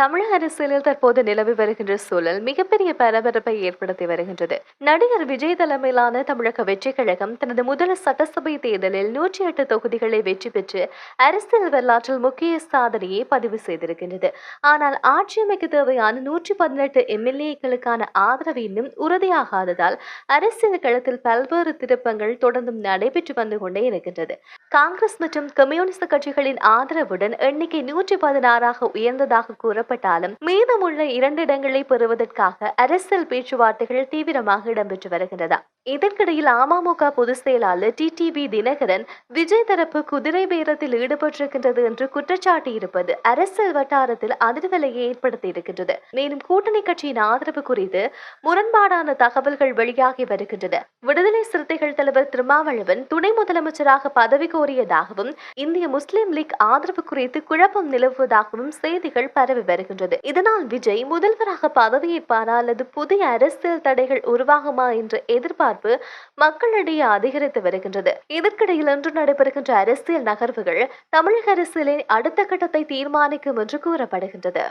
தமிழக அரசியலில் தற்போது நிலவி வருகின்ற சூழல் மிகப்பெரிய பரபரப்பை ஏற்படுத்தி வருகின்றது. நடிகர் விஜய் தலைமையிலான தமிழக வெற்றிக் கழகம் தனது முதல் சட்டசபை தேர்தலில் 108 தொகுதிகளை வெற்றி பெற்று அரசியல் வரலாற்றில் முக்கிய சாதனையை பதிவு செய்திருக்கின்றது. ஆனால் ஆட்சி அமைக்க தேவையான 118 எம்எல்ஏக்களுக்கான ஆதரவு இன்னும் உறுதியாகாததால் அரசியல் களத்தில் பல்வேறு திருப்பங்கள் தொடர்ந்தும் நடைபெற்று வந்து கொண்டே இருக்கின்றது. காங்கிரஸ் மற்றும் கம்யூனிஸ்ட் கட்சிகளின் ஆதரவுடன் எண்ணிக்கை 116ஆக உயர்ந்ததாக கூறப்பட்டாலும் மீதமுள்ள 2 இடங்களை பெறுவதற்காக அரசியல் பேச்சுவார்த்தைகள் தீவிரமாக இடம்பெற்று வருகின்றன. இதற்கிடையில் அமமுக பொதுச் செயலாளர் டிடிவி தினகரன் விஜய் தரப்பு குதிரை பேரத்தில் ஈடுபட்டிருக்கின்றது என்று குற்றச்சாட்டு இருப்பது அரசியல் வட்டாரத்தில் அதிர்வலையை ஏற்படுத்தி இருக்கின்றது. மேலும் கூட்டணி கட்சியின் ஆதரவு குறித்து முரண்பாடான தகவல்கள் வெளியாகி வருகின்றன. விடுதலை சிறுத்தைகள் தலைவர் திருமாவளவன் துணை முதலமைச்சராக பதவி கோரியதாகவும் இந்திய முஸ்லிம் லீக் ஆதரவு குறித்து குழப்பம் நிலவுவதாகவும் செய்திகள் பரவி வருகின்றது. இதனால் விஜய் முதல்வராக பதவியேற்பாரா அல்லது புதிய அரசியல் தடைகள் உருவாகுமா என்ற எதிர்பார்ப்பு மக்களிடையே அதிகரித்து வருகின்றது. இதற்கிடையில் இன்று நடைபெறுகின்ற அரசியல் நகர்வுகள் தமிழக அரசியலின் அடுத்த கட்டத்தை தீர்மானிக்கும் என்று கூறப்படுகின்றது.